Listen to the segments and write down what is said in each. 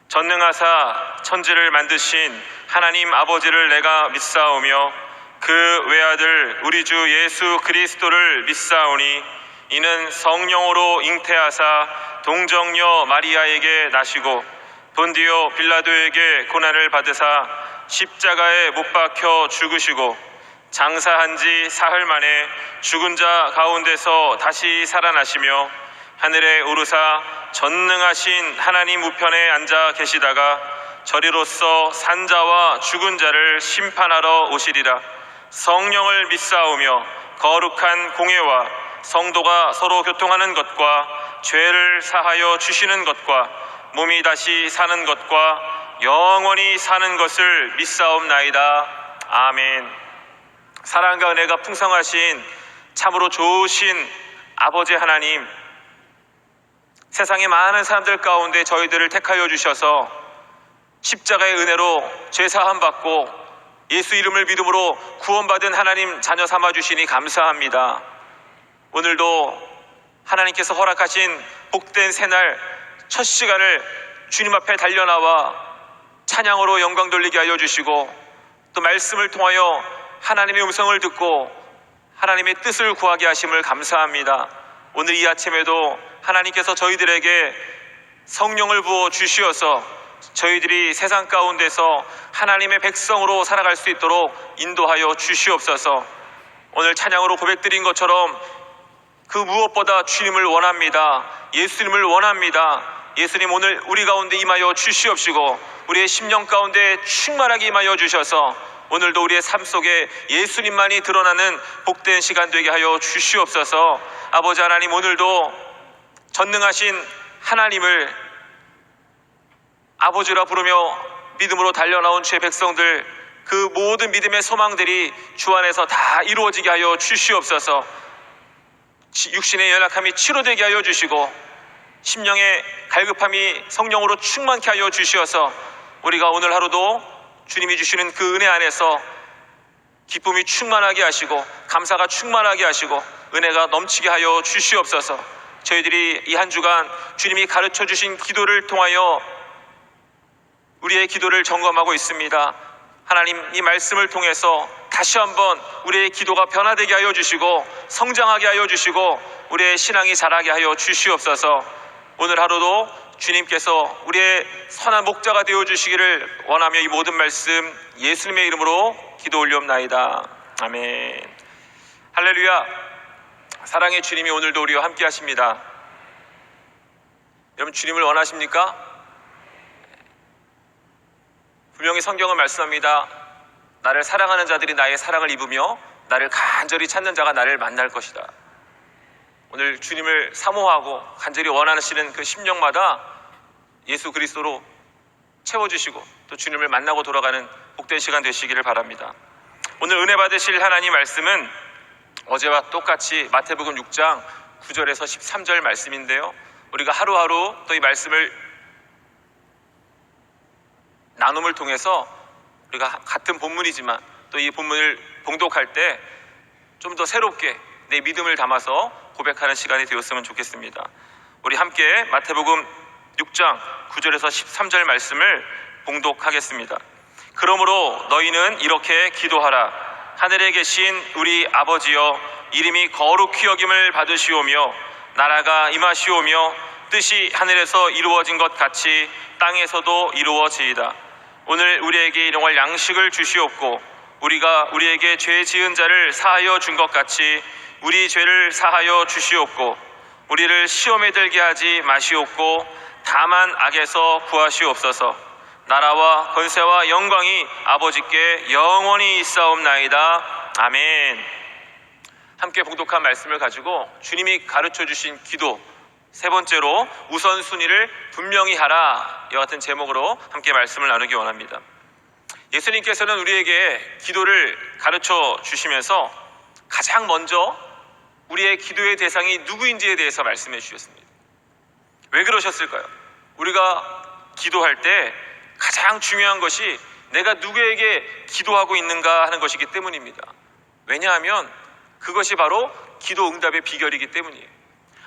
전능하사 천지를 만드신 하나님 아버지를 내가 믿사오며 그 외아들 우리 주 예수 그리스도를 믿사오니 이는 성령으로 잉태하사 동정녀 마리아에게 나시고 본디오 빌라도에게 고난을 받으사 십자가에 못 박혀 죽으시고 장사한 지 사흘 만에 죽은 자 가운데서 다시 살아나시며 하늘에 오르사 전능하신 하나님 우편에 앉아 계시다가 저리로서 산자와 죽은 자를 심판하러 오시리라. 성령을 믿사오며 거룩한 공예와 성도가 서로 교통하는 것과 죄를 사하여 주시는 것과 몸이 다시 사는 것과 영원히 사는 것을 믿사옵나이다. 아멘. 사랑과 은혜가 풍성하신 참으로 좋으신 아버지 하나님, 세상의 많은 사람들 가운데 저희들을 택하여 주셔서 십자가의 은혜로 죄사함 받고 예수 이름을 믿음으로 구원받은 하나님 자녀 삼아 주시니 감사합니다. 오늘도 하나님께서 허락하신 복된 새날 첫 시간을 주님 앞에 달려나와 찬양으로 영광 돌리게 하여 주시고 또 말씀을 통하여 하나님의 음성을 듣고 하나님의 뜻을 구하게 하심을 감사합니다. 오늘 이 아침에도 하나님께서 저희들에게 성령을 부어 주시어서 저희들이 세상 가운데서 하나님의 백성으로 살아갈 수 있도록 인도하여 주시옵소서. 오늘 찬양으로 고백드린 것처럼 그 무엇보다 주님을 원합니다. 예수님을 원합니다. 예수님 오늘 우리 가운데 임하여 주시옵시고 우리의 심령 가운데 충만하게 임하여 주셔서 오늘도 우리의 삶 속에 예수님만이 드러나는 복된 시간 되게 하여 주시옵소서. 아버지 하나님, 오늘도 전능하신 하나님을 아버지라 부르며 믿음으로 달려나온 주의 백성들, 그 모든 믿음의 소망들이 주 안에서 다 이루어지게 하여 주시옵소서. 육신의 연약함이 치료되게 하여 주시고 심령의 갈급함이 성령으로 충만케 하여 주시어서 우리가 오늘 하루도 주님이 주시는 그 은혜 안에서 기쁨이 충만하게 하시고 감사가 충만하게 하시고 은혜가 넘치게 하여 주시옵소서. 저희들이 이 한 주간 주님이 가르쳐 주신 기도를 통하여 우리의 기도를 점검하고 있습니다. 하나님, 이 말씀을 통해서 다시 한번 우리의 기도가 변화되게 하여 주시고 성장하게 하여 주시고 우리의 신앙이 자라게 하여 주시옵소서. 오늘 하루도 주님께서 우리의 선한 목자가 되어 주시기를 원하며 이 모든 말씀 예수님의 이름으로 기도 올리옵나이다. 아멘. 할렐루야. 사랑의 주님이 오늘도 우리와 함께 하십니다. 여러분, 주님을 원하십니까? 분명히 성경은 말씀합니다. 나를 사랑하는 자들이 나의 사랑을 입으며 나를 간절히 찾는 자가 나를 만날 것이다. 오늘 주님을 사모하고 간절히 원하시는 그 심령마다 예수 그리스도로 채워주시고 또 주님을 만나고 돌아가는 복된 시간 되시기를 바랍니다. 오늘 은혜 받으실 하나님 말씀은 어제와 똑같이 마태복음 6장 9절에서 13절 말씀인데요, 우리가 하루하루 또 이 말씀을 나눔을 통해서 우리가 같은 본문이지만 또 이 본문을 봉독할 때 좀 더 새롭게 내 믿음을 담아서 고백하는 시간이 되었으면 좋겠습니다. 우리 함께 마태복음 6장 9절에서 13절 말씀을 봉독하겠습니다. 그러므로 너희는 이렇게 기도하라. 하늘에 계신 우리 아버지여, 이름이 거룩히 여김을 받으시오며 나라가 임하시오며 뜻이 하늘에서 이루어진 것 같이 땅에서도 이루어지이다. 오늘 우리에게 일용할 양식을 주시옵고 우리가 우리에게 죄 지은 자를 사하여 준 것 같이 우리 죄를 사하여 주시옵고 우리를 시험에 들게 하지 마시옵고 다만 악에서 구하시옵소서. 나라와 권세와 영광이 아버지께 영원히 있사옵나이다. 아멘. 함께 봉독한 말씀을 가지고 주님이 가르쳐 주신 기도 세 번째로 우선순위를 분명히 하라, 이와 같은 제목으로 함께 말씀을 나누기 원합니다. 예수님께서는 우리에게 기도를 가르쳐 주시면서 가장 먼저 우리의 기도의 대상이 누구인지에 대해서 말씀해 주셨습니다. 왜 그러셨을까요? 우리가 기도할 때 가장 중요한 것이 내가 누구에게 기도하고 있는가 하는 것이기 때문입니다. 왜냐하면 그것이 바로 기도 응답의 비결이기 때문이에요.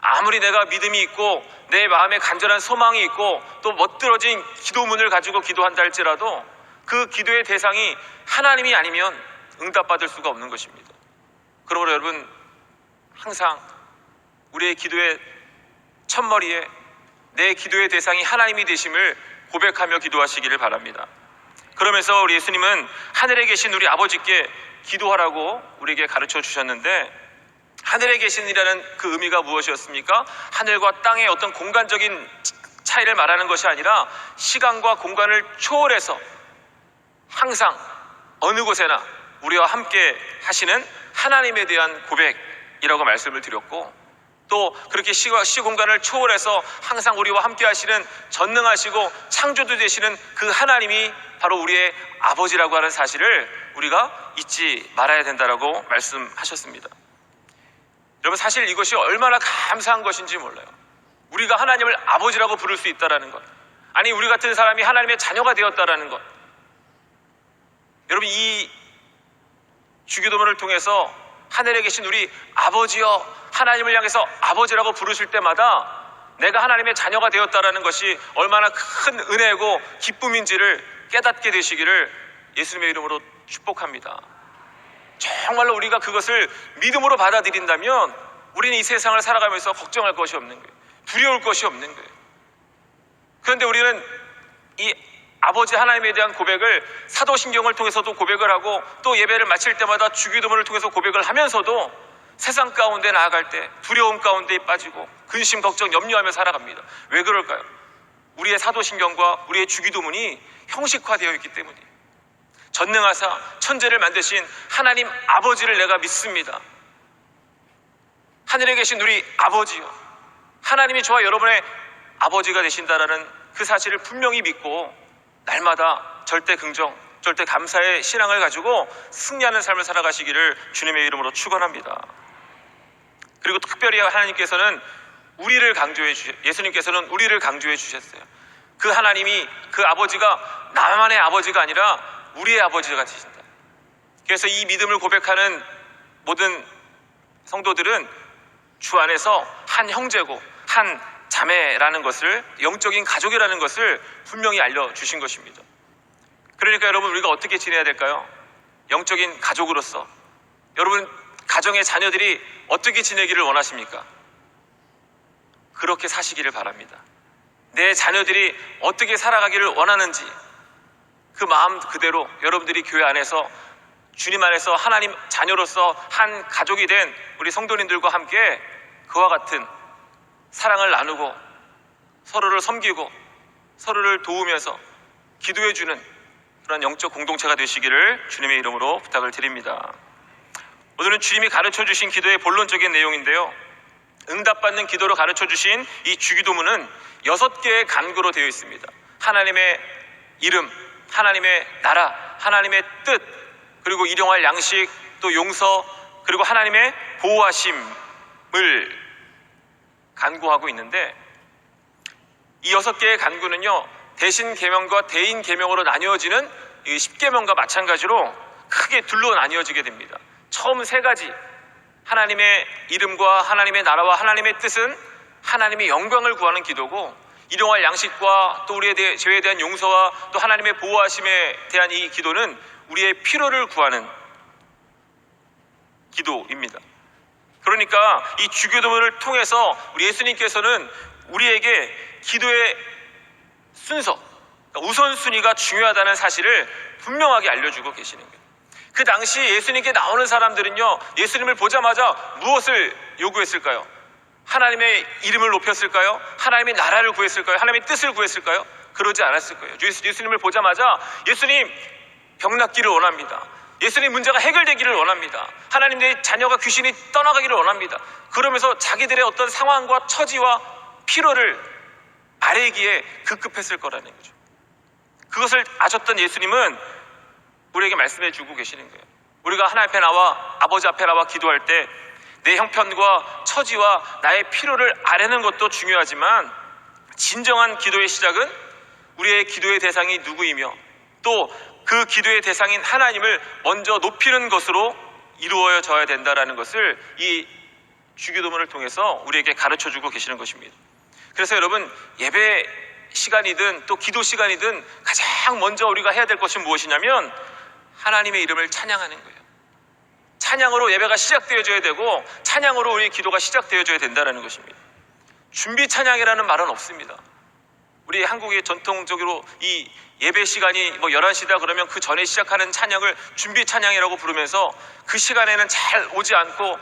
아무리 내가 믿음이 있고 내 마음에 간절한 소망이 있고 또 멋들어진 기도문을 가지고 기도한다 할지라도 그 기도의 대상이 하나님이 아니면 응답받을 수가 없는 것입니다. 그러므로 여러분, 항상 우리의 기도의 첫머리에 내 기도의 대상이 하나님이 되심을 고백하며 기도하시기를 바랍니다. 그러면서 우리 예수님은 하늘에 계신 우리 아버지께 기도하라고 우리에게 가르쳐 주셨는데, 하늘에 계신이라는 그 의미가 무엇이었습니까? 하늘과 땅의 어떤 공간적인 차이를 말하는 것이 아니라 시간과 공간을 초월해서 항상 어느 곳에나 우리와 함께 하시는 하나님에 대한 고백이라고 말씀을 드렸고, 또 그렇게 시공간을 초월해서 항상 우리와 함께 하시는 전능하시고 창조주 되시는 그 하나님이 바로 우리의 아버지라고 하는 사실을 우리가 잊지 말아야 된다라고 말씀하셨습니다. 여러분, 사실 이것이 얼마나 감사한 것인지 몰라요. 우리가 하나님을 아버지라고 부를 수 있다라는 것, 아니 우리 같은 사람이 하나님의 자녀가 되었다라는 것. 여러분, 이 주기도문을 통해서 하늘에 계신 우리 아버지여, 하나님을 향해서 아버지라고 부르실 때마다 내가 하나님의 자녀가 되었다라는 것이 얼마나 큰 은혜고 기쁨인지를 깨닫게 되시기를 예수님의 이름으로 축복합니다. 정말로 우리가 그것을 믿음으로 받아들인다면 우리는 이 세상을 살아가면서 걱정할 것이 없는 거예요. 두려울 것이 없는 거예요. 그런데 우리는 이 아버지 하나님에 대한 고백을 사도신경을 통해서도 고백을 하고, 또 예배를 마칠 때마다 주기도문을 통해서 고백을 하면서도 세상 가운데 나아갈 때 두려움 가운데 빠지고 근심, 걱정, 염려하며 살아갑니다. 왜 그럴까요? 우리의 사도신경과 우리의 주기도문이 형식화되어 있기 때문이에요. 전능하사 천재를 만드신 하나님 아버지를 내가 믿습니다. 하늘에 계신 우리 아버지요, 하나님이 저와 여러분의 아버지가 되신다라는 그 사실을 분명히 믿고 날마다 절대 긍정, 절대 감사의 신앙을 가지고 승리하는 삶을 살아가시기를 주님의 이름으로 축원합니다. 그리고 특별히 하나님께서는 예수님께서는 우리를 강조해 주셨어요. 그 하나님이, 그 아버지가 나만의 아버지가 아니라 우리의 아버지가 되신다. 그래서 이 믿음을 고백하는 모든 성도들은 주 안에서 한 형제고 한 자매라는 것을, 영적인 가족이라는 것을 분명히 알려주신 것입니다. 그러니까 여러분, 우리가 어떻게 지내야 될까요? 영적인 가족으로서 여러분 가정의 자녀들이 어떻게 지내기를 원하십니까? 그렇게 사시기를 바랍니다. 내 자녀들이 어떻게 살아가기를 원하는지 그 마음 그대로 여러분들이 교회 안에서 주님 안에서 하나님 자녀로서 한 가족이 된 우리 성도님들과 함께 그와 같은 사랑을 나누고 서로를 섬기고 서로를 도우면서 기도해주는 그런 영적 공동체가 되시기를 주님의 이름으로 부탁을 드립니다. 오늘은 주님이 가르쳐 주신 기도의 본론적인 내용인데요, 응답받는 기도로 가르쳐 주신 이 주기도문은 6개의 간구로 되어 있습니다. 하나님의 이름, 하나님의 나라, 하나님의 뜻, 그리고 일용할 양식, 또 용서, 그리고 하나님의 보호하심을 간구하고 있는데, 이 6개의 간구는요, 대신 계명과 대인 계명으로 나뉘어지는 이 10계명과 마찬가지로 크게 둘로 나뉘어지게 됩니다. 처음 3가지, 하나님의 이름과 하나님의 나라와 하나님의 뜻은 하나님의 영광을 구하는 기도고, 일용할 양식과 또 우리의 죄에 대한 용서와 또 하나님의 보호하심에 대한 이 기도는 우리의 필요를 구하는 기도입니다. 그러니까 이 주기도문을 통해서 우리 예수님께서는 우리에게 기도의 순서, 우선순위가 중요하다는 사실을 분명하게 알려주고 계시는 거예요. 그 당시 예수님께 나오는 사람들은요, 예수님을 보자마자 무엇을 요구했을까요? 하나님의 이름을 높였을까요? 하나님의 나라를 구했을까요? 하나님의 뜻을 구했을까요? 그러지 않았을 거예요. 예수님을 보자마자 예수님 병 낫기를 원합니다. 예수님 문제가 해결되기를 원합니다. 하나님의 자녀가 귀신이 떠나가기를 원합니다. 그러면서 자기들의 어떤 상황과 처지와 필요를 아뢰기에 급급했을 거라는 거죠. 그것을 아셨던 예수님은 우리에게 말씀해 주고 계시는 거예요. 우리가 하나님 앞에 나와 아버지 앞에 나와 기도할 때 내 형편과 처지와 나의 필요를 아뢰는 것도 중요하지만, 진정한 기도의 시작은 우리의 기도의 대상이 누구이며 또 그 기도의 대상인 하나님을 먼저 높이는 것으로 이루어져야 된다는 것을 이 주기도문을 통해서 우리에게 가르쳐주고 계시는 것입니다. 그래서 여러분, 예배 시간이든 또 기도 시간이든 가장 먼저 우리가 해야 될 것이 무엇이냐면 하나님의 이름을 찬양하는 거예요. 찬양으로 예배가 시작되어져야 되고 찬양으로 우리 기도가 시작되어져야 된다는 것입니다. 준비 찬양이라는 말은 없습니다. 우리 한국의 전통적으로 이 예배 시간이 11시다 그러면 그 전에 시작하는 찬양을 준비 찬양이라고 부르면서 그 시간에는 잘 오지 않고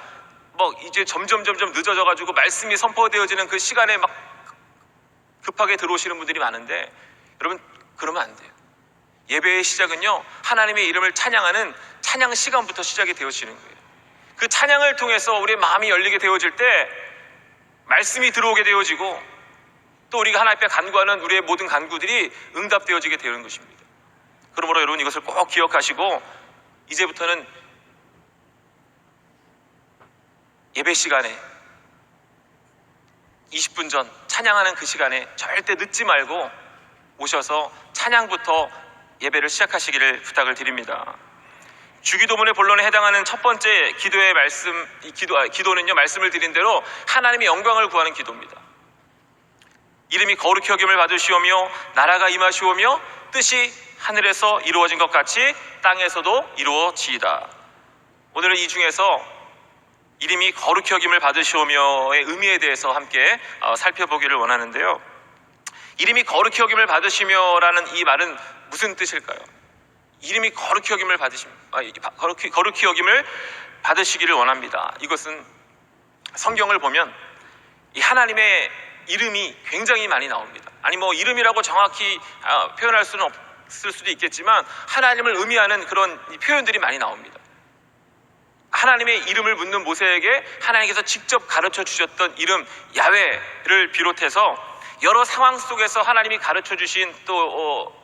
이제 점점 늦어져가지고 말씀이 선포되어지는 그 시간에 막 급하게 들어오시는 분들이 많은데, 여러분 그러면 안 돼요. 예배의 시작은요, 하나님의 이름을 찬양하는 찬양 시간부터 시작이 되어지는 거예요. 그 찬양을 통해서 우리의 마음이 열리게 되어질 때 말씀이 들어오게 되어지고 또 우리가 하나님 앞에 간구하는 우리의 모든 간구들이 응답되어지게 되는 것입니다. 그러므로 여러분 이것을 꼭 기억하시고 이제부터는 예배 시간에 20분 전 찬양하는 그 시간에 절대 늦지 말고 오셔서 찬양부터 예배를 시작하시기를 부탁을 드립니다. 주기도문의 본론에 해당하는 첫 번째 기도의 기도는요, 말씀을 드린 대로 하나님의 영광을 구하는 기도입니다. 이름이 거룩히 여김을 받으시오며 나라가 임하시오며 뜻이 하늘에서 이루어진 것 같이 땅에서도 이루어지이다. 오늘은 이 중에서 이름이 거룩히 여김을 받으시오며의 의미에 대해서 함께 살펴보기를 원하는데요. 이름이 거룩히 여김을 받으시며라는 이 말은 무슨 뜻일까요? 이름이 거룩히 여김을 거룩히 여김을 받으시기를 원합니다. 이것은 성경을 보면 이 하나님의 이름이 굉장히 많이 나옵니다. 아니 이름이라고 정확히 표현할 수는 없을 수도 있겠지만 하나님을 의미하는 그런 표현들이 많이 나옵니다. 하나님의 이름을 묻는 모세에게 하나님께서 직접 가르쳐 주셨던 이름 야훼를 비롯해서 여러 상황 속에서 하나님이 가르쳐 주신 또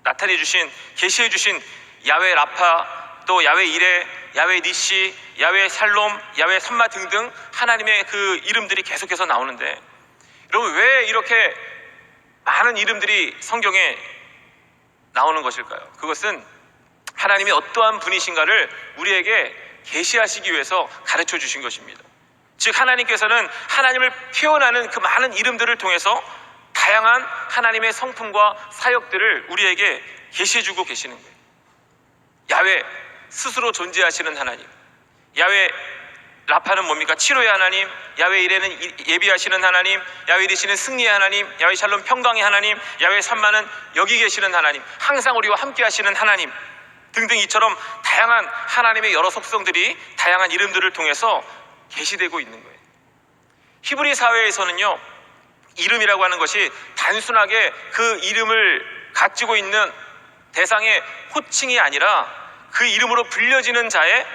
나타내 주신, 계시해 주신 야훼 라파, 또 야훼 이레, 야훼 니시, 야훼 샬롬, 야훼 삼마 등등 하나님의 그 이름들이 계속해서 나오는데, 여러분 왜 이렇게 많은 이름들이 성경에 나오는 것일까요? 그것은 하나님이 어떠한 분이신가를 우리에게 계시하시기 위해서 가르쳐 주신 것입니다. 즉 하나님께서는 하나님을 표현하는 그 많은 이름들을 통해서 다양한 하나님의 성품과 사역들을 우리에게 계시해주고 계시는 거예요. 야훼, 스스로 존재하시는 하나님. 야훼 라파는 뭡니까? 치료의 하나님. 야훼 이레는 예비하시는 하나님. 야훼 니시는 승리의 하나님. 야훼 샬롬 평강의 하나님. 야훼 삼마는 여기 계시는 하나님, 항상 우리와 함께 하시는 하나님 등등, 이처럼 다양한 하나님의 여러 속성들이 다양한 이름들을 통해서 계시되고 있는 거예요. 히브리 사회에서는요, 이름이라고 하는 것이 단순하게 그 이름을 가지고 있는 대상의 호칭이 아니라 그 이름으로 불려지는 자의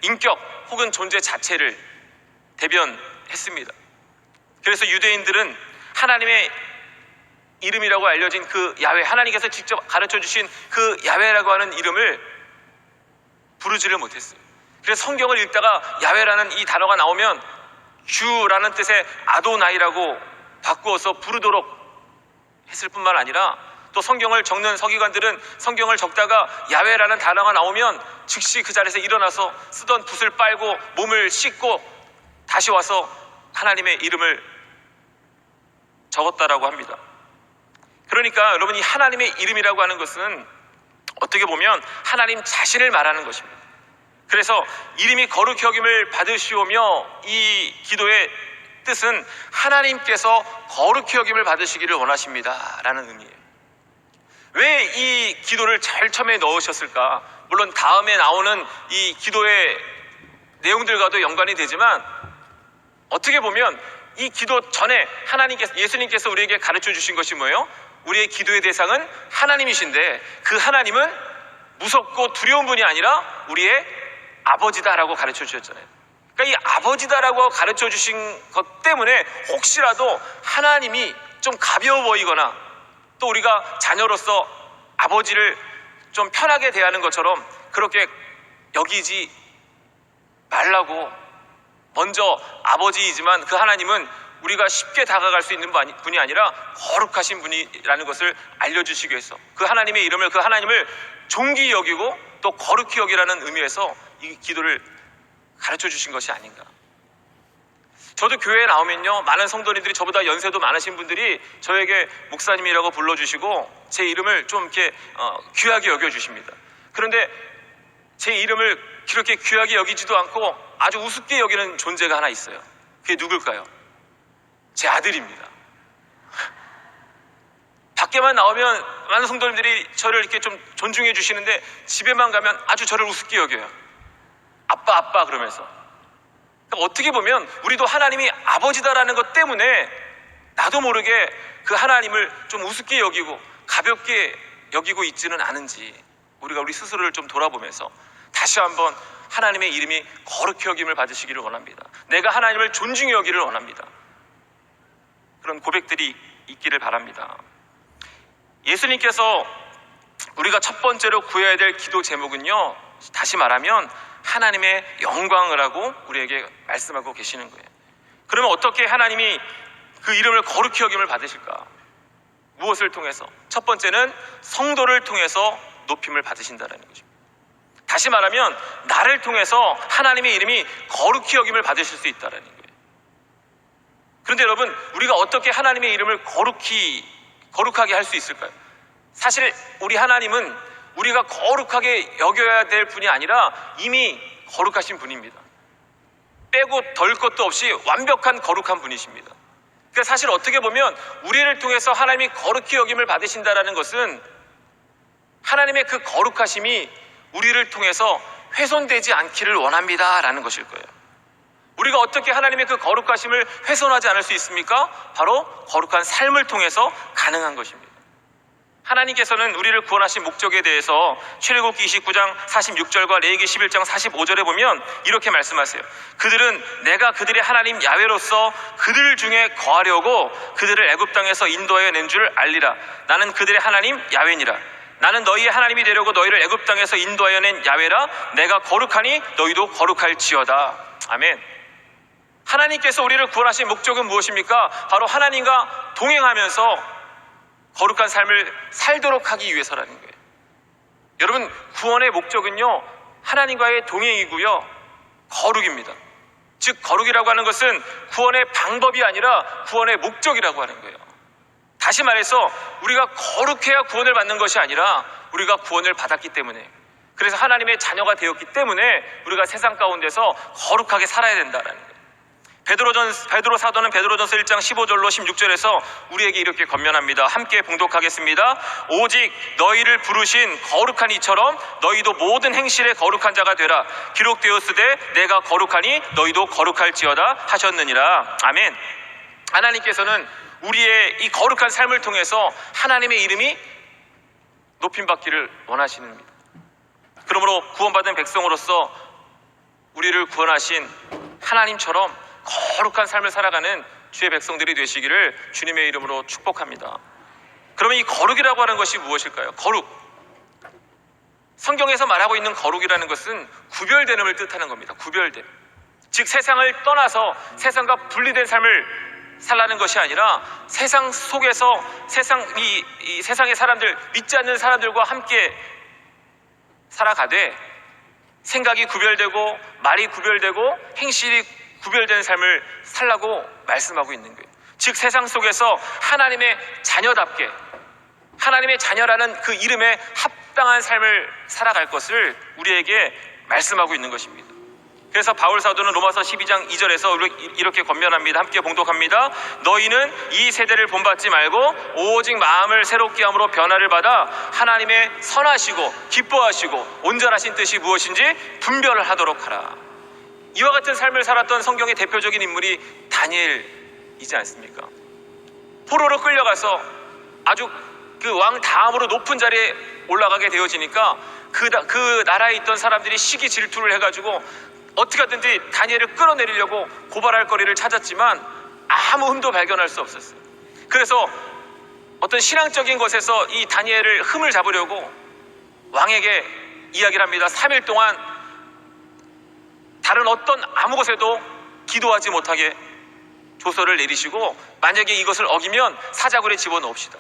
인격 혹은 존재 자체를 대변했습니다. 그래서 유대인들은 하나님의 이름이라고 알려진 그 야훼, 하나님께서 직접 가르쳐 주신 그 야훼라고 하는 이름을 부르지를 못했어요. 그래서 성경을 읽다가 야훼라는 이 단어가 나오면 주라는 뜻의 아도나이라고 바꾸어서 부르도록 했을 뿐만 아니라, 또 성경을 적는 서기관들은 성경을 적다가 야훼라는 단어가 나오면 즉시 그 자리에서 일어나서 쓰던 붓을 빨고 몸을 씻고 다시 와서 하나님의 이름을 적었다라고 합니다. 그러니까 여러분, 이 하나님의 이름이라고 하는 것은 어떻게 보면 하나님 자신을 말하는 것입니다. 그래서 이름이 거룩히 여김을 받으시오며, 이 기도의 뜻은 하나님께서 거룩히 여김을 받으시기를 원하십니다 라는 의미예요. 왜 이 기도를 제일 처음에 넣으셨을까? 물론 다음에 나오는 이 기도의 내용들과도 연관이 되지만, 어떻게 보면 이 기도 전에 예수님께서 우리에게 가르쳐 주신 것이 뭐예요? 우리의 기도의 대상은 하나님이신데 그 하나님은 무섭고 두려운 분이 아니라 우리의 아버지다라고 가르쳐 주셨잖아요. 그러니까 이 아버지다라고 가르쳐 주신 것 때문에 혹시라도 하나님이 좀 가벼워 보이거나 또 우리가 자녀로서 아버지를 좀 편하게 대하는 것처럼 그렇게 여기지 말라고, 먼저 아버지이지만 그 하나님은 우리가 쉽게 다가갈 수 있는 분이 아니라 거룩하신 분이라는 것을 알려주시기 위해서 그 하나님의 이름을, 그 하나님을 존귀히 여기고 또 거룩히 여기라는 의미에서 이 기도를 가르쳐 주신 것이 아닌가. 저도 교회에 나오면요, 많은 성도님들이, 저보다 연세도 많으신 분들이 저에게 목사님이라고 불러주시고 제 이름을 좀 이렇게 귀하게 여겨주십니다. 그런데 제 이름을 그렇게 귀하게 여기지도 않고 아주 우습게 여기는 존재가 하나 있어요. 그게 누굴까요? 제 아들입니다. 밖에만 나오면 많은 성도님들이 저를 이렇게 좀 존중해 주시는데 집에만 가면 아주 저를 우습게 여겨요. 아빠, 아빠 그러면서. 그러니까 어떻게 보면 우리도 하나님이 아버지다라는 것 때문에 나도 모르게 그 하나님을 좀 우습게 여기고 가볍게 여기고 있지는 않은지 우리가 우리 스스로를 좀 돌아보면서 다시 한번 하나님의 이름이 거룩히 여김을 받으시기를 원합니다. 내가 하나님을 존중해 여기를 원합니다. 그런 고백들이 있기를 바랍니다. 예수님께서 우리가 첫 번째로 구해야 될 기도 제목은요, 다시 말하면 하나님의 영광을 하고 우리에게 말씀하고 계시는 거예요. 그러면 어떻게 하나님이 그 이름을 거룩히 여김을 받으실까? 무엇을 통해서? 첫 번째는 성도를 통해서 높임을 받으신다는 것입니다. 다시 말하면 나를 통해서 하나님의 이름이 거룩히 여김을 받으실 수 있다는 거예요. 그런데 여러분, 우리가 어떻게 하나님의 이름을 거룩하게 할 수 있을까요? 사실 우리 하나님은 우리가 거룩하게 여겨야 될 분이 아니라 이미 거룩하신 분입니다. 빼고 덜 것도 없이 완벽한 거룩한 분이십니다. 그러니까 사실 어떻게 보면 우리를 통해서 하나님이 거룩히 여김을 받으신다는 것은 하나님의 그 거룩하심이 우리를 통해서 훼손되지 않기를 원합니다 라는 것일 거예요. 우리가 어떻게 하나님의 그 거룩하심을 훼손하지 않을 수 있습니까? 바로 거룩한 삶을 통해서 가능한 것입니다. 하나님께서는 우리를 구원하신 목적에 대해서 출애굽기 29장 46절과 레위기 11장 45절에 보면 이렇게 말씀하세요. 그들은 내가 그들의 하나님 야훼로서 그들 중에 거하려고 그들을 애굽 땅에서 인도하여 낸 줄 알리라. 나는 그들의 하나님 야훼니라. 나는 너희의 하나님이 되려고 너희를 애굽 땅에서 인도하여 낸 야훼라. 내가 거룩하니 너희도 거룩할지어다. 아멘. 하나님께서 우리를 구원하신 목적은 무엇입니까? 바로 하나님과 동행하면서 거룩한 삶을 살도록 하기 위해서라는 거예요. 여러분, 구원의 목적은요, 하나님과의 동행이고요, 거룩입니다. 즉 거룩이라고 하는 것은 구원의 방법이 아니라 구원의 목적이라고 하는 거예요. 다시 말해서 우리가 거룩해야 구원을 받는 것이 아니라 우리가 구원을 받았기 때문에, 그래서 하나님의 자녀가 되었기 때문에 우리가 세상 가운데서 거룩하게 살아야 된다는 거예요. 베드로 사도는 베드로전서 1장 15절로 16절에서 우리에게 이렇게 권면합니다. 함께 봉독하겠습니다. 오직 너희를 부르신 거룩한 이처럼 너희도 모든 행실에 거룩한 자가 되라. 기록되었으되 내가 거룩하니 너희도 거룩할지어다 하셨느니라. 아멘. 하나님께서는 우리의 이 거룩한 삶을 통해서 하나님의 이름이 높임받기를 원하시는 겁니다. 그러므로 구원받은 백성으로서 우리를 구원하신 하나님처럼 거룩한 삶을 살아가는 주의 백성들이 되시기를 주님의 이름으로 축복합니다. 그러면 이 거룩이라고 하는 것이 무엇일까요? 거룩. 성경에서 말하고 있는 거룩이라는 것은 구별됨을 뜻하는 겁니다. 구별됨. 즉 세상을 떠나서 세상과 분리된 삶을 살라는 것이 아니라 세상 속에서 이 세상의 사람들, 믿지 않는 사람들과 함께 살아가되 생각이 구별되고 말이 구별되고 행실이 구별된 삶을 살라고 말씀하고 있는 거예요. 즉 세상 속에서 하나님의 자녀답게, 하나님의 자녀라는 그 이름에 합당한 삶을 살아갈 것을 우리에게 말씀하고 있는 것입니다. 그래서 바울 사도는 로마서 12장 2절에서 이렇게 권면합니다. 함께 봉독합니다. 너희는 이 세대를 본받지 말고 오직 마음을 새롭게 함으로 변화를 받아 하나님의 선하시고 기뻐하시고 온전하신 뜻이 무엇인지 분별을 하도록 하라. 이와 같은 삶을 살았던 성경의 대표적인 인물이 다니엘이지 않습니까? 포로로 끌려가서 아주 그 왕 다음으로 높은 자리에 올라가게 되어지니까 그 나라에 있던 사람들이 시기 질투를 해가지고 어떻게 하든지 다니엘을 끌어내리려고 고발할 거리를 찾았지만 아무 흠도 발견할 수 없었어요. 그래서 어떤 신앙적인 것에서 이 다니엘을 흠을 잡으려고 왕에게 이야기를 합니다. 3일 동안 다른 어떤 아무 곳에도 기도하지 못하게 조서를 내리시고 만약에 이것을 어기면 사자굴에 집어넣읍시다.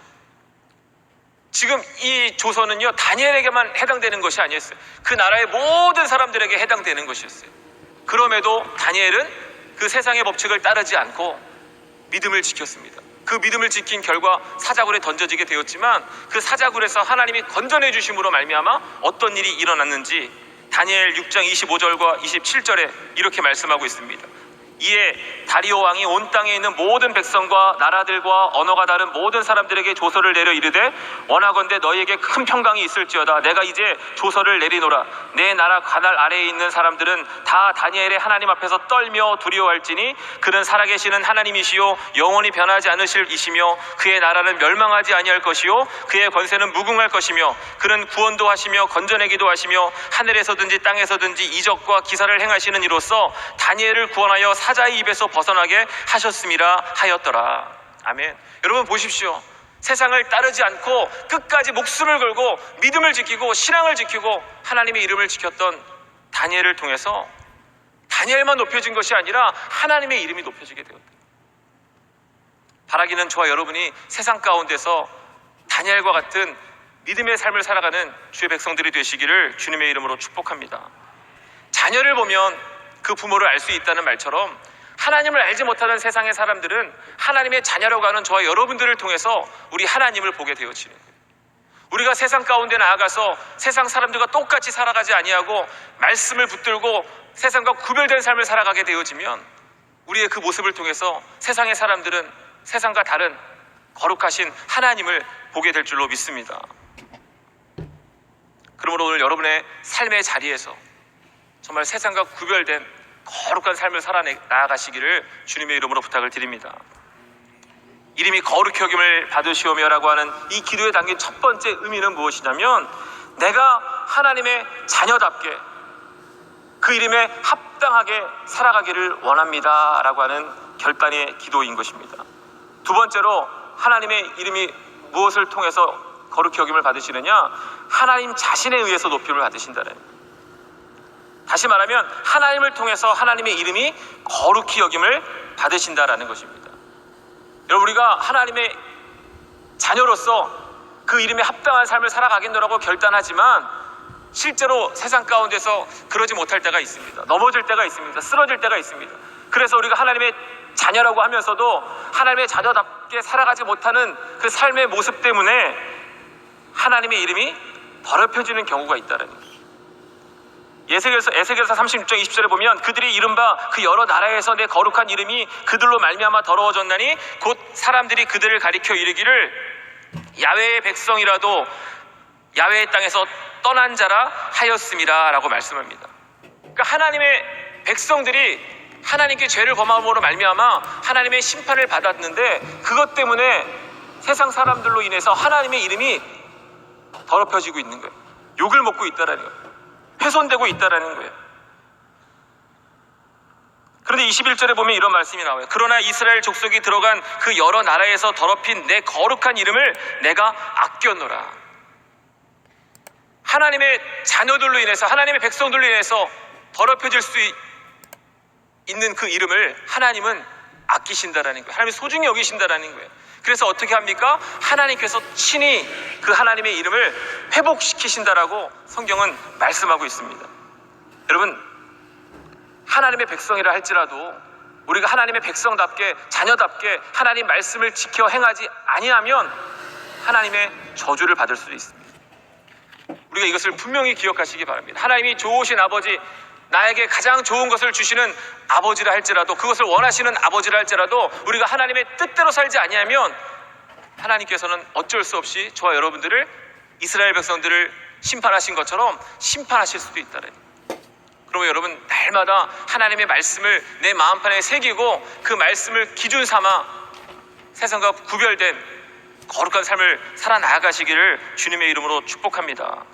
지금 이 조서는요 다니엘에게만 해당되는 것이 아니었어요. 그 나라의 모든 사람들에게 해당되는 것이었어요. 그럼에도 다니엘은 그 세상의 법칙을 따르지 않고 믿음을 지켰습니다. 그 믿음을 지킨 결과 사자굴에 던져지게 되었지만 그 사자굴에서 하나님이 건져내 주심으로 말미암아 어떤 일이 일어났는지 다니엘 6장 25절과 27절에 이렇게 말씀하고 있습니다. 이에 다리오 왕이 온 땅에 있는 모든 백성과 나라들과 언어가 다른 모든 사람들에게 조서를 내려 이르되 원하건대 너희에게 큰 평강이 있을지어다. 내가 이제 조서를 내리노라. 내 나라 관할 아래에 있는 사람들은 다 다니엘의 하나님 앞에서 떨며 두려워할지니 그는 살아계시는 하나님이시요 영원히 변하지 않으실 이시며 그의 나라는 멸망하지 아니할 것이요 그의 권세는 무궁할 것이며 그는 구원도 하시며 건져내기도 하시며 하늘에서든지 땅에서든지 이적과 기사를 행하시는 이로써 다니엘을 구원하여 사자의 입에서 벗어나게 하셨음이라 하였더라. 아멘. 여러분 보십시오. 세상을 따르지 않고 끝까지 목숨을 걸고 믿음을 지키고 신앙을 지키고 하나님의 이름을 지켰던 다니엘을 통해서 다니엘만 높여진 것이 아니라 하나님의 이름이 높여지게 되었다. 바라기는 저와 여러분이 세상 가운데서 다니엘과 같은 믿음의 삶을 살아가는 주의 백성들이 되시기를 주님의 이름으로 축복합니다. 자녀를 보면 그 부모를 알 수 있다는 말처럼 하나님을 알지 못하는 세상의 사람들은 하나님의 자녀라고 하는 저와 여러분들을 통해서 우리 하나님을 보게 되어지는 거예요. 우리가 세상 가운데 나아가서 세상 사람들과 똑같이 살아가지 아니하고 말씀을 붙들고 세상과 구별된 삶을 살아가게 되어지면 우리의 그 모습을 통해서 세상의 사람들은 세상과 다른 거룩하신 하나님을 보게 될 줄로 믿습니다. 그러므로 오늘 여러분의 삶의 자리에서 정말 세상과 구별된 거룩한 삶을 살아나가시기를 주님의 이름으로 부탁을 드립니다. 이름이 거룩히 여김을 받으시오며라고 하는 이 기도에 담긴 첫 번째 의미는 무엇이냐면 내가 하나님의 자녀답게 그 이름에 합당하게 살아가기를 원합니다 라고 하는 결단의 기도인 것입니다. 두 번째로 하나님의 이름이 무엇을 통해서 거룩히 여김을 받으시느냐? 하나님 자신에 의해서 높임을 받으신다는 거예요. 다시 말하면 하나님을 통해서 하나님의 이름이 거룩히 여김을 받으신다라는 것입니다. 여러분 우리가 하나님의 자녀로서 그 이름에 합당한 삶을 살아가겠노라고 결단하지만 실제로 세상 가운데서 그러지 못할 때가 있습니다. 넘어질 때가 있습니다. 쓰러질 때가 있습니다. 그래서 우리가 하나님의 자녀라고 하면서도 하나님의 자녀답게 살아가지 못하는 그 삶의 모습 때문에 하나님의 이름이 더럽혀지는 경우가 있다는 거예요. 에스겔서 36장 20절에 보면 그들이 이른바 그 여러 나라에서 내 거룩한 이름이 그들로 말미암아 더러워졌나니 곧 사람들이 그들을 가리켜 이르기를 야훼의 백성이라도 야훼의 땅에서 떠난 자라 하였음이라 라고 말씀합니다. 그러니까 하나님의 백성들이 하나님께 죄를 범함으로 말미암아 하나님의 심판을 받았는데 그것 때문에 세상 사람들로 인해서 하나님의 이름이 더럽혀지고 있는 거예요. 욕을 먹고 있다라는 거예요. 훼손되고 있다라는 거예요. 그런데 21절에 보면 이런 말씀이 나와요. 그러나 이스라엘 족속이 들어간 그 여러 나라에서 더럽힌 내 거룩한 이름을 내가 아꼈노라. 하나님의 자녀들로 인해서 하나님의 백성들로 인해서 더럽혀질 수 있는 그 이름을 하나님은 아끼신다라는 거예요. 하나님이 소중히 여기신다라는 거예요. 그래서 어떻게 합니까? 하나님께서 친히 그 하나님의 이름을 회복시키신다라고 성경은 말씀하고 있습니다. 여러분 하나님의 백성이라 할지라도 우리가 하나님의 백성답게 자녀답게 하나님 말씀을 지켜 행하지 아니하면 하나님의 저주를 받을 수도 있습니다. 우리가 이것을 분명히 기억하시기 바랍니다. 하나님이 좋으신 아버지, 나에게 가장 좋은 것을 주시는 아버지라 할지라도 그것을 원하시는 아버지라 할지라도 우리가 하나님의 뜻대로 살지 아니하면 하나님께서는 어쩔 수 없이 저와 여러분들을 이스라엘 백성들을 심판하신 것처럼 심판하실 수도 있다는 거예요. 그러면 여러분 날마다 하나님의 말씀을 내 마음판에 새기고 그 말씀을 기준 삼아 세상과 구별된 거룩한 삶을 살아나가시기를 주님의 이름으로 축복합니다.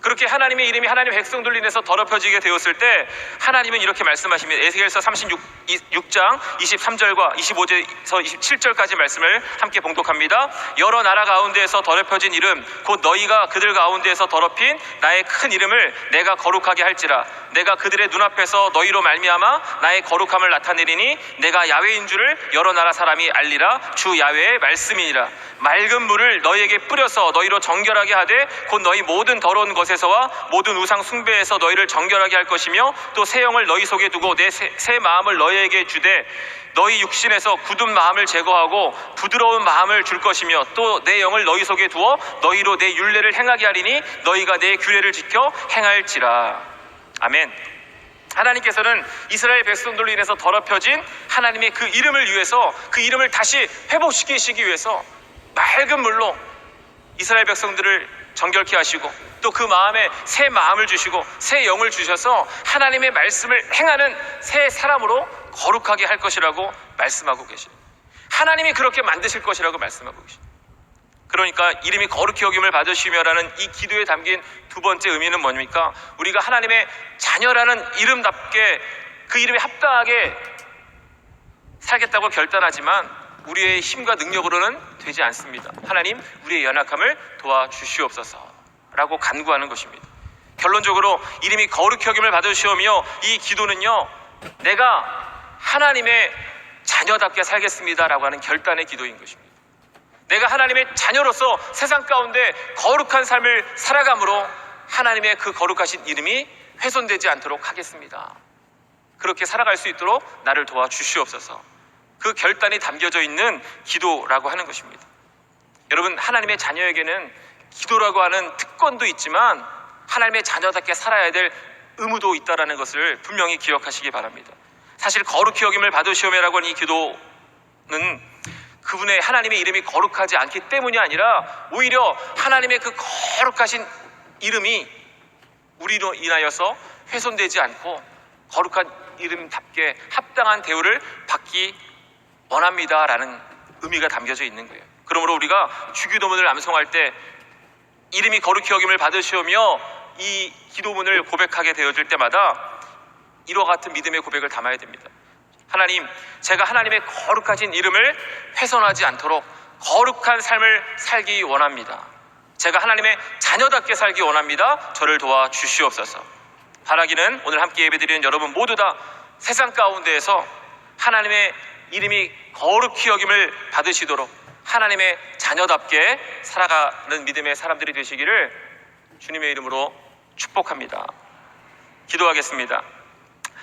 그렇게 하나님의 이름이 하나님의 백성들로 인해서 더럽혀지게 되었을 때 하나님은 이렇게 말씀하십니다. 에스겔서 36장 23절과 25절에서 27절까지 말씀을 함께 봉독합니다. 여러 나라 가운데에서 더럽혀진 이름 곧 너희가 그들 가운데에서 더럽힌 나의 큰 이름을 내가 거룩하게 할지라. 내가 그들의 눈앞에서 너희로 말미암아 나의 거룩함을 나타내리니 내가 야훼인 줄을 여러 나라 사람이 알리라. 주 야훼의 말씀이니라. 맑은 물을 너희에게 뿌려서 너희로 정결하게 하되 곧 너희 모든 더러운 것을 것에서와 모든 우상 숭배에서 너희를 정결하게 할 것이며 또 새 영을 너희 속에 두고 내 새 마음을 너희에게 주되 너희 육신에서 굳은 마음을 제거하고 부드러운 마음을 줄 것이며 또 내 영을 너희 속에 두어 너희로 내 율례를 행하게 하리니 너희가 내 규례를 지켜 행할지라. 아멘. 하나님께서는 이스라엘 백성들로 인해서 더럽혀진 하나님의 그 이름을 위해서, 그 이름을 다시 회복시키시기 위해서 맑은 물로 이스라엘 백성들을 정결케 하시고 또 그 마음에 새 마음을 주시고 새 영을 주셔서 하나님의 말씀을 행하는 새 사람으로 거룩하게 할 것이라고 말씀하고 계십니다. 하나님이 그렇게 만드실 것이라고 말씀하고 계십니다. 그러니까 이름이 거룩히 여김을 받으시며라는 이 기도에 담긴 두 번째 의미는 뭡니까? 우리가 하나님의 자녀라는 이름답게 그 이름에 합당하게 살겠다고 결단하지만 우리의 힘과 능력으로는 되지 않습니다. 하나님, 우리의 연약함을 도와주시옵소서라고 간구하는 것입니다. 결론적으로 이름이 거룩히 여김을 받으시오며 이 기도는요, 내가 하나님의 자녀답게 살겠습니다라고 하는 결단의 기도인 것입니다. 내가 하나님의 자녀로서 세상 가운데 거룩한 삶을 살아감으로 하나님의 그 거룩하신 이름이 훼손되지 않도록 하겠습니다. 그렇게 살아갈 수 있도록 나를 도와주시옵소서. 그 결단이 담겨져 있는 기도라고 하는 것입니다. 여러분, 하나님의 자녀에게는 기도라고 하는 특권도 있지만 하나님의 자녀답게 살아야 될 의무도 있다는 것을 분명히 기억하시기 바랍니다. 사실 거룩히 여김을 받으시오며라고 하는 이 기도는 그분의 하나님의 이름이 거룩하지 않기 때문이 아니라 오히려 하나님의 그 거룩하신 이름이 우리로 인하여서 훼손되지 않고 거룩한 이름답게 합당한 대우를 받기 원합니다라는 의미가 담겨져 있는 거예요. 그러므로 우리가 주기도문을 암송할 때 이름이 거룩히 여김을 받으시오며 이 기도문을 고백하게 되어질 때마다 이와 같은 믿음의 고백을 담아야 됩니다. 하나님, 제가 하나님의 거룩하신 이름을 훼손하지 않도록 거룩한 삶을 살기 원합니다. 제가 하나님의 자녀답게 살기 원합니다. 저를 도와주시옵소서. 바라기는 오늘 함께 예배드리는 여러분 모두 다 세상 가운데에서 하나님의 이름이 거룩히 여김을 받으시도록 하나님의 자녀답게 살아가는 믿음의 사람들이 되시기를 주님의 이름으로 축복합니다. 기도하겠습니다.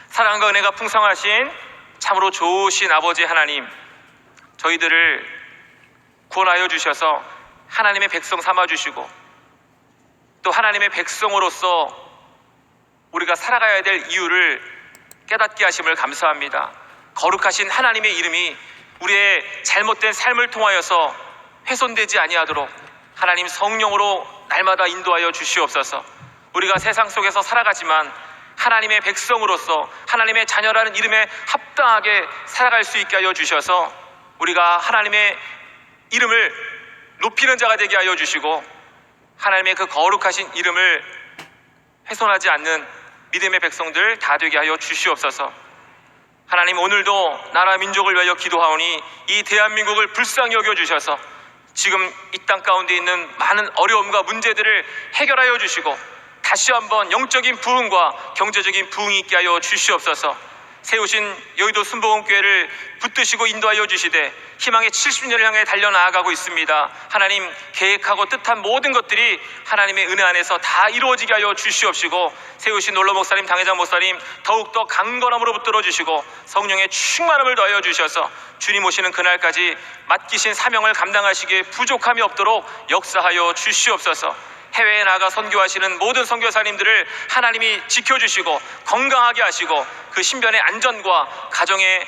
사랑과 은혜가 풍성하신 참으로 좋으신 아버지 하나님, 저희들을 구원하여 주셔서 하나님의 백성 삼아주시고 또 하나님의 백성으로서 우리가 살아가야 될 이유를 깨닫게 하심을 감사합니다. 거룩하신 하나님의 이름이 우리의 잘못된 삶을 통하여서 훼손되지 아니하도록 하나님 성령으로 날마다 인도하여 주시옵소서. 우리가 세상 속에서 살아가지만 하나님의 백성으로서 하나님의 자녀라는 이름에 합당하게 살아갈 수 있게 하여 주셔서 우리가 하나님의 이름을 높이는 자가 되게 하여 주시고 하나님의 그 거룩하신 이름을 훼손하지 않는 믿음의 백성들 다 되게 하여 주시옵소서. 하나님, 오늘도 나라 민족을 위하여 기도하오니 이 대한민국을 불쌍히 여겨주셔서 지금 이 땅 가운데 있는 많은 어려움과 문제들을 해결하여 주시고 다시 한번 영적인 부흥과 경제적인 부흥이 있게 하여 주시옵소서. 세우신 여의도 순복음교회를 붙드시고 인도하여 주시되 희망의 70년을 향해 달려나아가고 있습니다. 하나님, 계획하고 뜻한 모든 것들이 하나님의 은혜 안에서 다 이루어지게 하여 주시옵시고 세우신 놀러 목사님, 당회장 목사님 더욱더 강건함으로 붙들어 주시고 성령의 충만함을 더하여 주셔서 주님 오시는 그날까지 맡기신 사명을 감당하시기에 부족함이 없도록 역사하여 주시옵소서. 해외에 나가 선교하시는 모든 선교사님들을 하나님이 지켜주시고 건강하게 하시고 그 신변의 안전과 가정의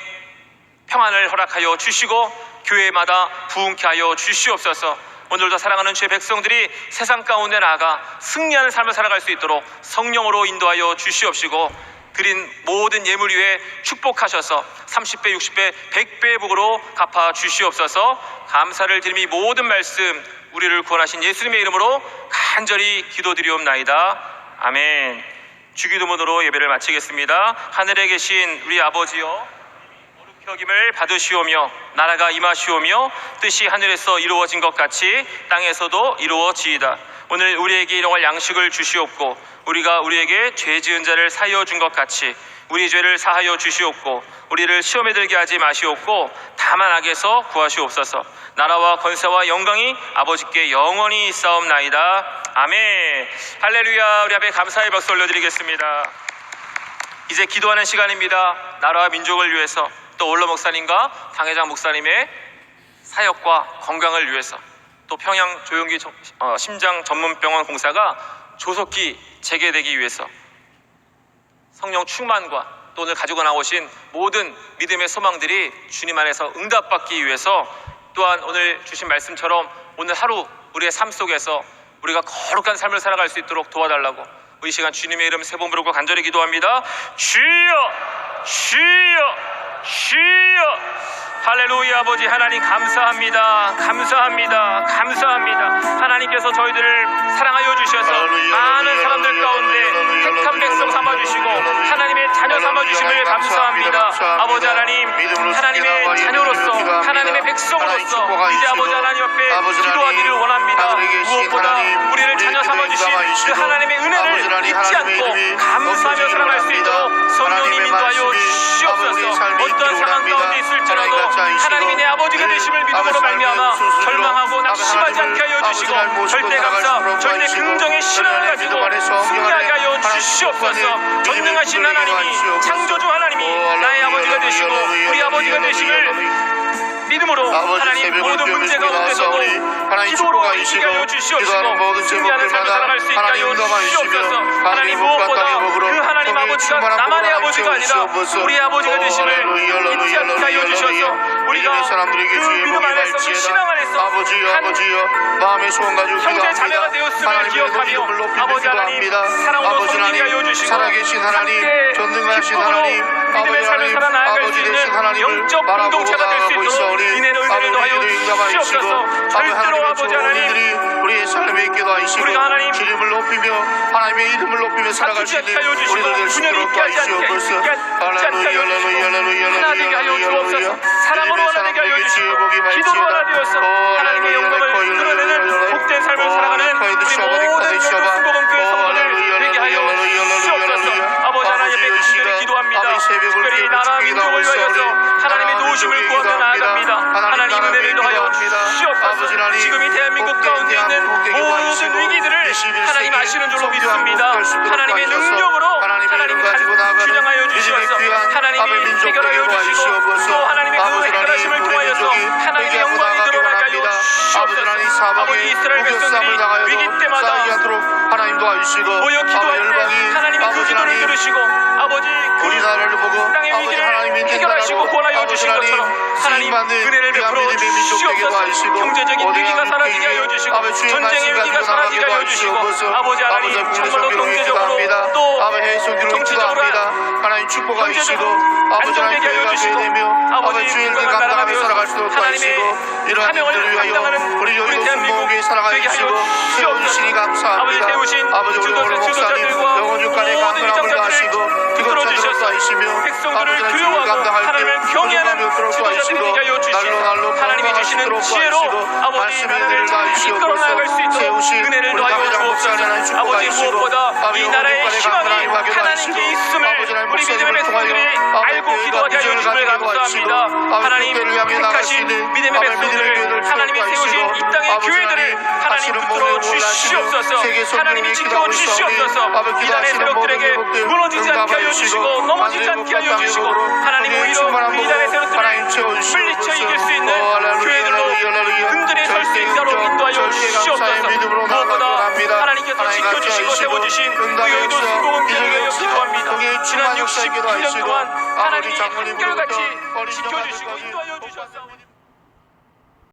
평안을 허락하여 주시고 교회마다 부흥케 하여 주시옵소서. 오늘도 사랑하는 주의 백성들이 세상 가운데 나아가 승리하는 삶을 살아갈 수 있도록 성령으로 인도하여 주시옵시고 드린 모든 예물 위에 축복하셔서 30배, 60배, 100배의 복으로 갚아 주시옵소서. 감사를 드리며 모든 말씀 우리를 구원하신 예수님의 이름으로 간절히 기도드리옵나이다. 아멘. 주기도문으로 예배를 마치겠습니다. 하늘에 계신 우리 아버지여, 거룩히 여김을 받으시오며 나라가 임하시오며 뜻이 하늘에서 이루어진 것 같이 땅에서도 이루어지이다. 오늘 우리에게 일용할 양식을 주시옵고 우리가 우리에게 죄 지은 자를 사하여 준 것 같이 우리 죄를 사하여 주시옵고 우리를 시험에 들게 하지 마시옵고 다만 악에서 구하시옵소서. 나라와 권세와 영광이 아버지께 영원히 있사옵나이다. 아멘. 할렐루야. 우리 앞에 감사의 박수 올려드리겠습니다. 이제 기도하는 시간입니다. 나라와 민족을 위해서 또 올로 목사님과 당회장 목사님의 사역과 건강을 위해서 또 평양 조용기 심장 전문병원 공사가 조속히 재개되기 위해서 성령 충만과 또 오늘 가지고 나오신 모든 믿음의 소망들이 주님 안에서 응답받기 위해서 또한 오늘 주신 말씀처럼 오늘 하루 우리의 삶 속에서 우리가 거룩한 삶을 살아갈 수 있도록 도와달라고 이 시간 주님의 이름 세 번 부르고 간절히 기도합니다. 주여 주여 주여. 할렐루야. 아버지 하나님 감사합니다. 감사합니다. 감사합니다. 하나님께서 저희들을 사랑하여 주셔서 많은 사람들 가운데 택한 백성 삼아주시고 하나님의 자녀 삼아주심을 감사합니다. 아버지 하나님, 하나님의 자녀로서 하나님의 백성으로서 이제 아버지 하나님 앞에 기도하기를 원합니다. 무엇보다 우리를 자녀 삼아주신 그 하나님의 은혜를 잊지 않고 감사하며 살아갈 수 있도록 성령님 인도하여 주시옵소서. 어떤 상황 가운데 있을지라도 하나님이 내 아버지가 되심을 믿음으로 말미암아 절망하고 낙심하지 않게 하여 주시고 절대 감사, 절대 긍정의 신앙을 가지고 승리하게 하여 주시옵소서. 전능하신 하나님이, 창조주 하나님이 나의 아버지가 되시고 우리 아버지가 되심을 믿음으로 하나님 모든 문제 가운데서도 기도로 이기게 하여 주시옵시고 승리하는 삶을 살아갈 수 있게 하여 주시옵소서. 하나님 무엇보다 그 하나님 아버지가 나만의 아버지가 아니라 우리 아버지가 되심을 잊지 않게 하여 주셔서 우리가 그 믿음 안에서 그 신앙 안에서 한 마음의 소원 가지고 형제 자매가 되었음을 기억하며 아버지 하나님 사랑으로 섬기게 하여 주시고 살아계신 하나님, 전능하신 하나님, 믿음의 삶을 살아나갈 수 있는 영적 공동체가 될 수 있도록 인내는 은혜를 더하여 주시옵소서. 절대로 아버지 하나님 우리의 삶에 있게도 하시고 우리가 하나님 주님을 높이며 하나님의 이름을 높이며 살아갈 수 있는 우리들 될 수 있도록 도와주시옵소서. 할렐루야 할렐루야 할렐루야 하나 되게 하여 주옵소서. 사랑으로 하나 되게 하여 주시고 기도로 하나 되어서 하나님의 영광을 드러내는 복된 삶을 살아가는 우리 모든 수고봉교회 성도들 되게 하여 주옵소서. 아버지 하나님의 간절히 기도합니다. 특별히 나라 민족을 위하여서 하나님의 도우심을 구하며 나아갑니다. 하나님 은혜를 더하여 주시옵소서. 지금 이 대한민국 가운데 있는 모든 위기들을 하나님 아시는 줄로 믿습니다. 하나님의 능력으로 하나님이 균형하여 주시옵소서. 하나님이 해결하여 주시고 또 하나님의 그 해결하심을 통하여서 하나님의 영광이 드러나게 하여 주시옵소서. 아버지 이스라엘 백성들이 위기 때마다 하나님 도와주시고 모여 기도할 때 하나님이 그 기도를 들으시고 아버지 우리나라를 보고 땅의 위기를 해결하시고 구원하여 주신 것처럼 하나님 은혜를 베풀어 주시옵소서. 경제적인 위기가 사라지게 하여 주시고 전쟁의 위기가 사라지게 하여 주시고 아버지 하나님 정말로 경제적으로 또 정치적으로 하나님 축복하여 주시고 안정되게 하여 주시고 아버지 건강한 나라가 되어서 하나님의 사명을 감당하는 우리 대한민국 되게 하여 주시옵소서. 아버지 세우신 지도자들과 모든 위정자들을 이끌어 주셔서 백성들을 교육하고 하나님을 경외하는 지도자들이 되게 하여 주시고 하나님이 주시는 지혜로 아버지 나라를 이끌어 나갈 수 있도록 은혜를 더하여 주옵소서. 아버지 무엇보다 이 나라의 희망이 하나님께 있음을 우리 믿음의 백성들이 알고 기도하게 하여 주심을 감사합니다. 하나님 택하신 믿음의 백성들을 하나님이 세우신 이 땅의 교회들을 하나님 붙들어 주시옵소서. 하나님이 지켜 주시옵소서. 이 나라의 세력들에게 무너지지 않게 하여 주시고 넘어지지 않게 하여 주시고 하나님 오히려 이 나라의 세력들을 물리쳐 이길 수 있는 교회들로 든든히 설 수 있도록 인도하여 주시옵소서. 무엇보다 하나님께서 지켜주시고 세워주신 그 여의도 수고원교회에 대하여 기도합니다. 지난 61년 동안 하나님이 한결같이 지켜주시고 인도하여 주셨사오니